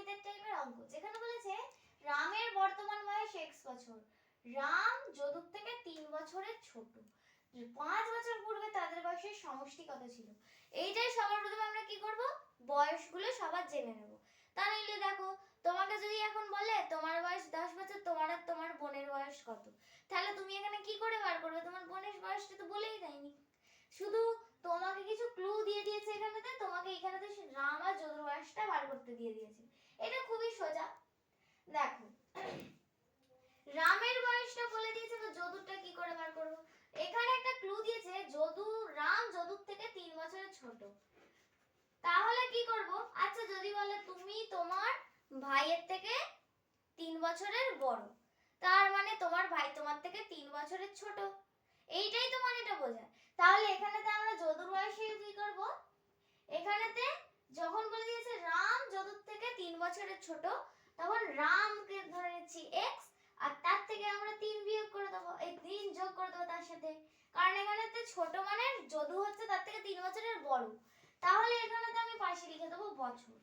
বীজগণিতের টাইপের অঙ্ক, যেখানে বলেছে রামের বর্তমান বয়স x বছর, রাম যদুর থেকে 3 বছরের ছোট, 5 বছর পূর্বে তাদের বয়সের সমষ্টি কত ছিল। এইটাই সবার প্রথমে আমরা কি করব, বয়সগুলো সবার জেনে নেব। তাহলে দেখো, তোমাকে যদি এখন বলে তোমার বয়স 10 বছর, তোমার আর তোমার বোনের বয়স কত, তাহলে তুমি এখানে কি করে বার করবে? তোমার বোনের বয়সটা তো বলেই দেয়নি, শুধু তোমাকে কিছু ক্লু দিয়ে দিয়েছে এখানেতে, তোমাকে এখানেতে রাম আর যদুর বয়সটা বার করতে দিয়ে দিয়েছে। এটা খুবই সোজা। দেখো, রামের বয়সটা বলে দিয়েছে, তো যদুরটা কি করে বার করব? এখানে একটা ক্লু দিয়েছে, রাম যদুর থেকে 3 বছরের ছোট। তাহলে কি করব? আচ্ছা, যদি বলে তুমি তোমার ভাইয়ের থেকে 3 বছরের বড়, তার মানে তোমার ভাই তোমার থেকে 3 বছরের ছোট, এইটাই তো মানেটা বোঝায়। তাহলে এখানেতে আমরা যদুর বয়সে কি করব? এখানেতে যখন বলে দিয়েছে রাম যদুর থেকে 3 বছরের ছোট, তখন রামকে ধরে নিচ্ছি x, আর তার থেকে আমরা 3 বিয়োগ করে দেব, এই 3 যোগ করে দেব তার সাথে, কারণ এখানেতে ছোট মানে যদু হচ্ছে তার থেকে 3 বছরের বড়। তাহলে এখানেতে আমি পাশে লিখে দেব বছর।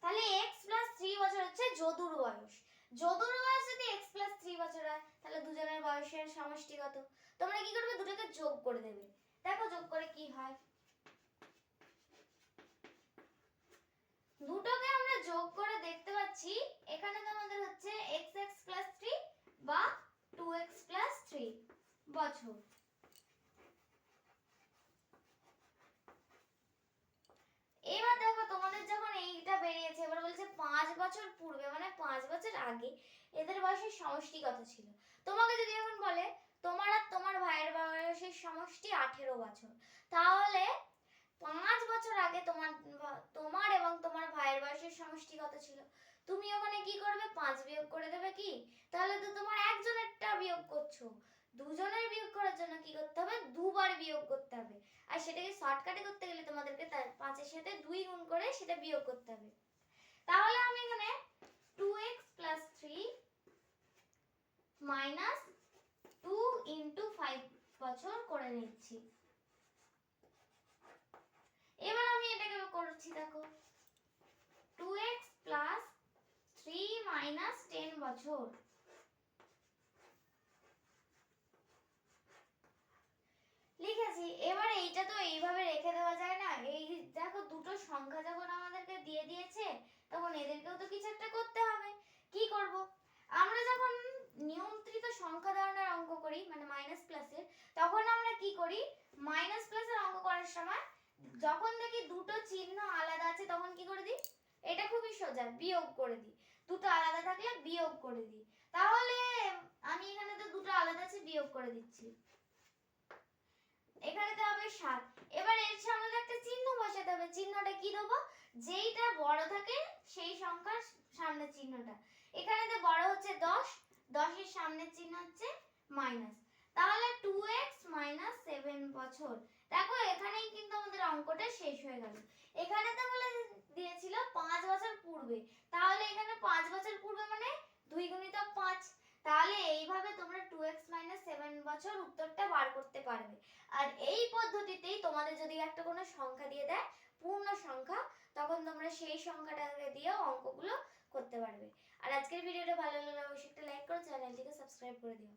তাহলে x + 3 বছর হচ্ছে যদুর বয়স। যদুর বয়স যদি x + 3 বছর হয়, তাহলে দুজনের বয়সের সমষ্টি কত? তোমরা কি করবে? দুটোকে যোগ করে দেবে। দেখো যোগ করে কি হয়। দুটোকে আমরা যোগ করে দেখতে পাচ্ছি, এখানে তোমাদের হচ্ছে xx + 3 বা 2x + 3 বছর। এবার দেখো, তোমাদের যখন এইটা বেরিয়েছে, এবার বলছে 5 বছর পূর্বে মানে 5 বছর আগে এদের বয়সের সমষ্টি কত ছিল। তোমাকে যদি এখন বলে তোমার আর তোমার ভাইয়ের বয়সের সমষ্টি 18 বছর, তাহলে 5 বছর আগে তোমার এবং তোমার ভাইয়ের বয়সের সমষ্টি কত ছিল? তুমি ওখানে কি করবে? 5 বিয়োগ করে দেবে কি? তাহলে তো তোমার একজনেরটা বিয়োগ করছো, দুজনের বিয়োগ করার জন্য কি করতে হবে? দুবার বিয়োগ করতে হবে। আর সেটাকে শর্টকাটে করতে গেলে তোমাদেরকে 5 এর সাথে 2 গুণ করে সেটা বিয়োগ করতে হবে। তাহলে আমি এখানে 2x + 3 - 2 × 5 বছর করে নিচ্ছি। এবার আমি এটাকে করছি, দেখো 2x + 3 - 10 বছর। লিখেছি। এবার এইটা তো এইভাবে রেখে দেওয়া যায় না। এই দেখো, দুটো সংখ্যা যখন আমাদেরকে দিয়ে দিয়েছে, তখন এদেরকেও তো কিছু একটা করতে হবে। কি করব? আমরা যখন নিয়ন্ত্রিত সংখ্যা ধরনের অঙ্ক করি, মানে মাইনাস প্লাসের, তখন আমরা কি করি? মাইনাস প্লাসের অঙ্ক করার সময় যখন দেখি দুটো চিহ্ন আলাদা আছে, তখন কি করে দিই? এটা খুবই সোজা, বিয়োগ করে দিই। দুটো আলাদা থাকলে বিয়োগ করে দিই। তাহলে আমি এখানে তো দুটো আলাদা আছে, বিয়োগ করে দিচ্ছি। এখানেতে হবে 7। এবার এর সামনে একটা চিহ্ন বসাতে হবে। চিহ্নটা কি দেব? যেইটা বড় থাকে সেই সংখ্যার সামনে চিহ্নটা। এখানেতে বড় হচ্ছে 10, 10 এর সামনের চিহ্ন হচ্ছে মাইনাস। তাহলে 2x - 7 বছর। দেখো, এখানেই কিন্তু আমাদের অঙ্কটা শেষ হয়ে গেল। এখানেতে বলে দিয়েছিল 5 বছর পূর্বে, তাহলে এখানে 5 বছর পূর্বে মানে 2 × 5। তাহলে এইভাবে তোমরা 2x - 7 বছর উত্তরটা বার করতে পারবে। আর এই পদ্ধতিতেই তোমাদের যদি একটা কোনো সংখ্যা দিয়ে দেয়, পূর্ণ সংখ্যা, তখন তোমরা সেই সংখ্যাটাকে দিয়েও অঙ্কগুলো করতে পারবে। আর আজকের ভিডিওটা ভালো লাগলে অবশ্যই একটা লাইক করো, চ্যানেলটিকে সাবস্ক্রাইব করে দিও।